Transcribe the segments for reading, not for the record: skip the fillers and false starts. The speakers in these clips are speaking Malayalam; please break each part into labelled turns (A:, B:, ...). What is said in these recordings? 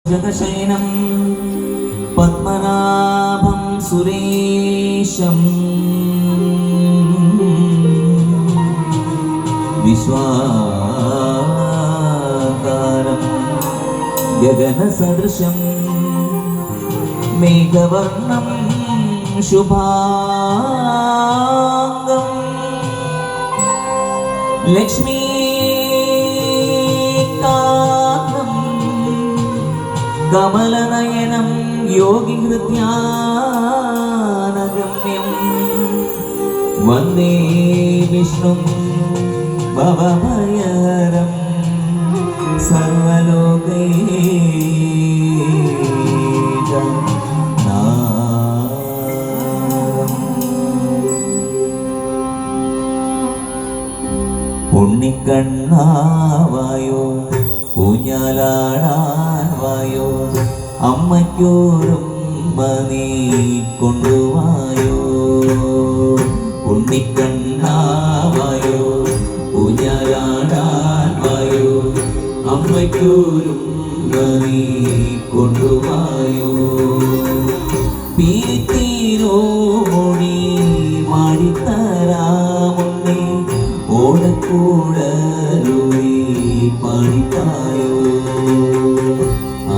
A: जगशयनं पद्मनाभं सुरेशं विश्वाकारं गगनसदृशं मेघवर्णं शुभांगं लक्ष्मीकान्तं कमलनयनं योगिहृद्यानगम्यं वन्दे विष्णुं भवभयहरं सर्वलोकैकनाथम् ഉണ്ണിക്കണ്ണാവായോ ഊഞ്ഞാലാടാൻ വായോ അമ്മയ്ക്കോരുമ്മ നീ കൊണ്ടുവായോ ഉണ്ണിക്കണ്ണാവായോ ഊഞ്ഞാലാടാൻ വായോ അമ്മയ്ക്കോരുമ്മ നീ കൊണ്ടുവായോ പീരിത്തീരോ മൊഴി മാടിത്തരാമുന്നേ ഓടക്കൂടലൂരി പാടിപ്പായോ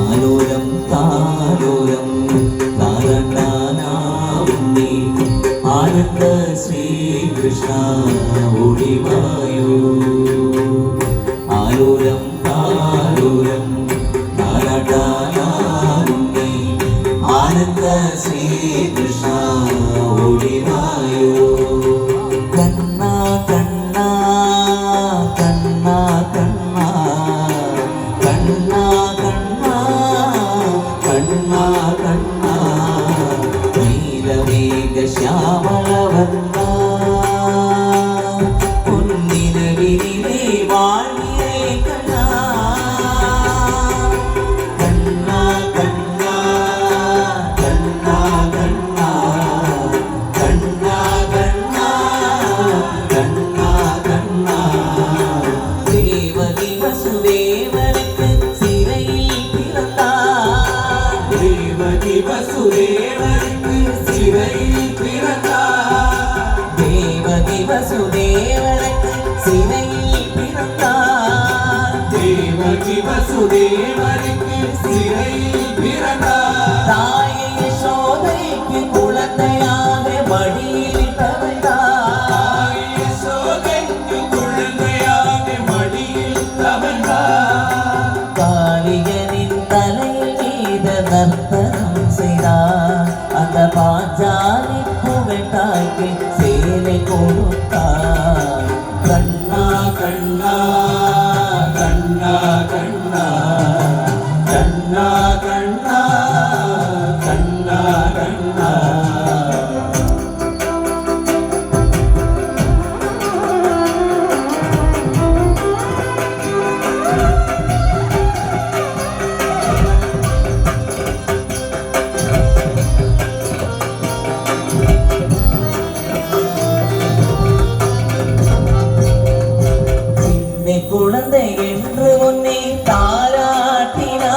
A: ആലോലം താലോലം താരണ്ടാനാവുന്നേ ആനന്ദ ശ്രീകൃഷ്ണ ഓടിവായോ ആലോലം താലോലം താരണ്ടാനാവുന്നേ ആനന്ദ ശ്രീകൃഷ്ണ ഓടിവായോ കണ്ണാ കണ്ണാ കണ്ണാ കണ്ണാ കണ്ണാ കണ്ണാ കണ്ണാ കണ്ണാ നീലമേഘ ശ്യാമളവർണ്ണ പൊന്നിനവിരിലേ വാഴിയേ കണ്ണാ കണ്ണാ കണ്ണാ കണ്ണാ കണ്ണാ കണ്ണാ കണ്ണാ കണ്ണാ കണ്ണാ ദേവകി വസുദേവർക്ക് സിരയിൽ പിറந்தார் ദേവകി വസുദേവർക്ക് സിരയിൽ പിറந்தார் ദേവകി വസുദേവർക്ക് സിരയിൽ പിറந்தார் ദേവകി വസുദേവർക്ക് സിരയിൽ പിറந்தார் தாயை யசோதைக்கு குழந்தையாக மடியில் தவழ்ந்தார் யசோதைக்கு குழந்தையாக மடியில் தவழ்ந்தார் காளியனின் தலையில் மீத நர்த்தனம் செய்தார் அந்த பாஞ்சாலி புகழ்தாய்க்கு சேலை கொடுத்தார் கண்ணா கண்ணா கண்ணா கண்ணா கண்ணா கண்ணா கண்ணா கண்ணா குழந்தை என்று உன்னை தாராட்டினார்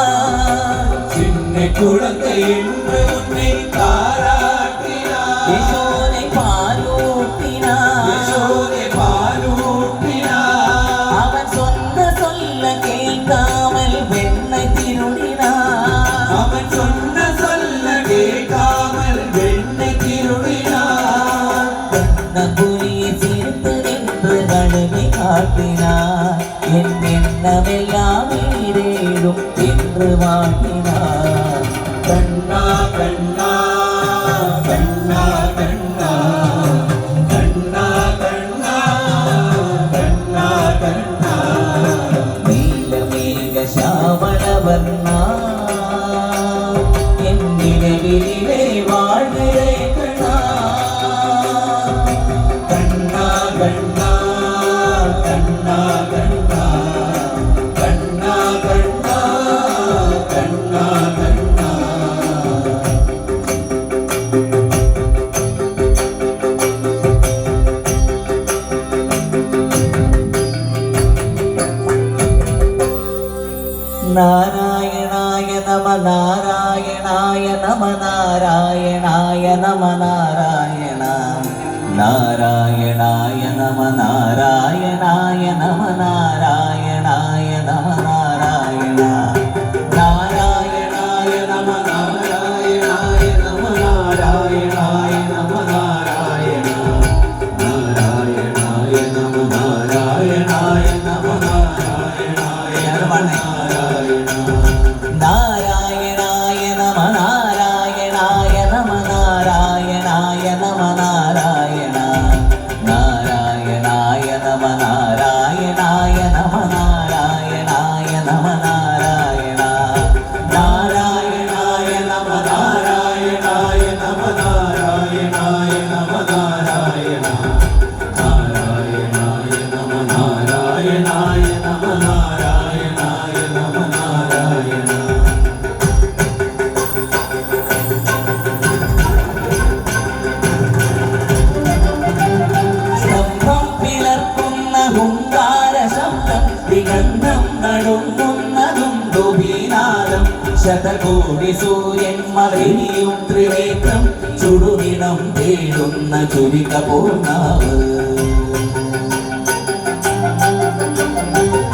A: சின்ன குழந்தை என்று உன்னை தாராட்டினார் யசோதை பாலூட்டினார் யசோதை பாலூட்டினார் அவன் சொன்ன சொல்ல கேட்காமல் வெண்ணை திருடினார் அவன் சொன்ன சொல்ல கேட்காமல் வெண்ணை திருடினார் கண்ணபுரியை சிரித்து நின்று நடுவை காட்டினார் என் எண்ணமெல்லாம் ஈடேறும் என்று வாழ்த்தினார் கண்ணா கண்ணா கண்ணா கண்ணா கண்ணா கண்ணா கண்ணா கண்ணா நீலமேக சாவணவர்ணா என் நினைவிலே வாழ்கிறே கண்ணா கண்ணா கண்ணா கண்ணா கண்ணா கண்ணா கண்ணா கண்ணா கண்ணா நாராயணாய നമ നാരായണായ നമ നാരായണായ നമ നാരായണ നാരായണായ നമ നാരായണായ നമ നാരായണായ നമ നാരായണ നാരായണായ നമ നാരായണായ നമ നാരായണായ നമ നാരായണ നാരായണായ നമ നാരായണായ നമ നാരായണായ നമ നാരായണായ നമ നാരായണായ നമ നാരായണായ നമ നാരായണ നാരായണായ നമ നാരായണായ നമ നാരായണായ നമ നാരായണ നാരായണായ നമ നാരായണായ നമ നാരായണായ നമ നാരായണ നാരായണായ നമ നാരായണായ നമ നാരായണായ നമ നാരായണ സ്തംഭം പിളർക്കുന്ന ഹുങ്കാര ശബ്ദം ദിഗന്ധം നടുങ്ങുന്നതും ദുബീനാദം ശതകോടി സൂര്യന്മറിയും ത്രിനേത്രം ചുടുനിടം തേടുന്ന ചുരിക പൂർണ്ണാവ്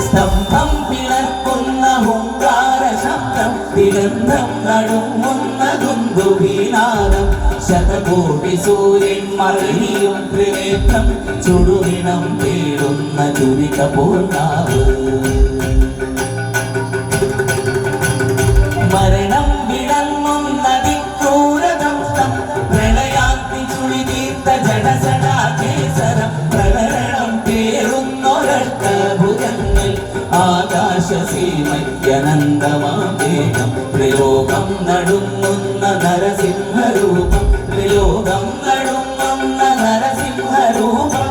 A: സ്തംഭം പിളർക്കുന്ന ഹുങ്കാര ശബ്ദം ദിഗന്ധം നടുങ്ങുന്നതും ദുബീനാദം ശതകോടി സൂര്യന്മറിയും ത്രിനേത്രം ചുടുനിടം തേടുന്ന ചുരിക പൂർണ്ണാവ് മരണം വിളങ്ങുന്നതിക്രൂരദംഷ്ടം പ്രളയാഗ്നി ചുഴി തീർത്ത ജഡസടാകേസരം പ്രകരണം പേറുന്നൊരഷ്ടഭുജങ്ങൾ ആകാശസീമയ്ക്കനന്തമാവേഗം ത്രിലോകം നടുങ്ങുന്ന നരസിംഹരൂപം ത്രിലോകം നടുങ്ങുന്ന നരസിംഹരൂപം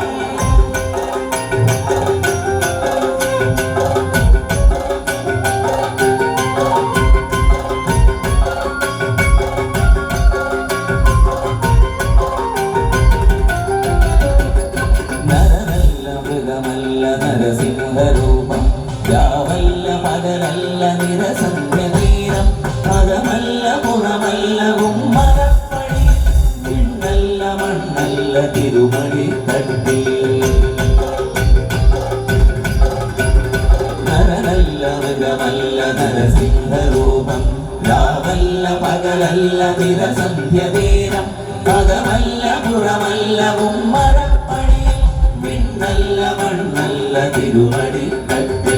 A: നരനല്ല മൃഗമല്ല നരസിംഹരൂപം രാവല്ല പകലല്ല നിരസന്ധ്യനീരം അകമല്ല പുറമല്ല ഉമ്മരപ്പടി വിണ്ണല്ല മണ്ണല്ല തിരുമണി തട്ടി നരനല്ല മൃഗമല്ല നരസിംഹരൂപം രാവല്ല പകലല്ല നിരസന്ധ്യനീരം അകമല്ല പുറമല്ല ഉമ്മരപ്പടി വിണ്ണല്ല മണ്ണല്ല തിരുമണി തട്ടി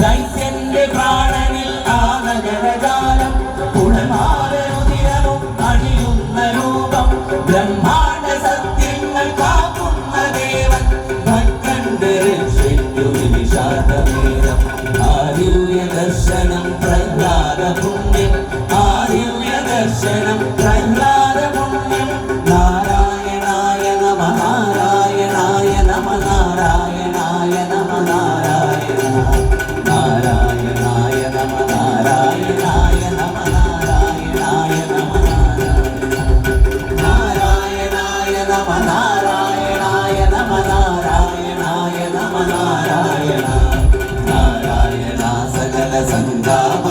A: ചൈത്യന്റെ പ്രാണനിൽ ആ നഗരജാലം പുണമാരുതിരവും അണിയുന്ന രൂപം ബ്രഹ്മാണ്ഡ സത്യങ്ങൾ കാക്കുന്ന ദേവൻ ഭക്തന്റെ വിഷാദമേരം ആദിവ്യ ദർശനം പ്രഹ്ലാദ പുണ്യം ആദിവ്യ ദർശനം പ്രഹ്ലാദ പുണ്യം നാരായണായ നമ നാരായണായ നമ നാരായണായ നമ നാരായണ നാരായണായ നമ നാരായണായ നമ നാരായണായ നമ നാരായണായ നമ നാരായണായ നമ നാരായണായ നമ നാരായണ നാരായണ സകല സംഗാമ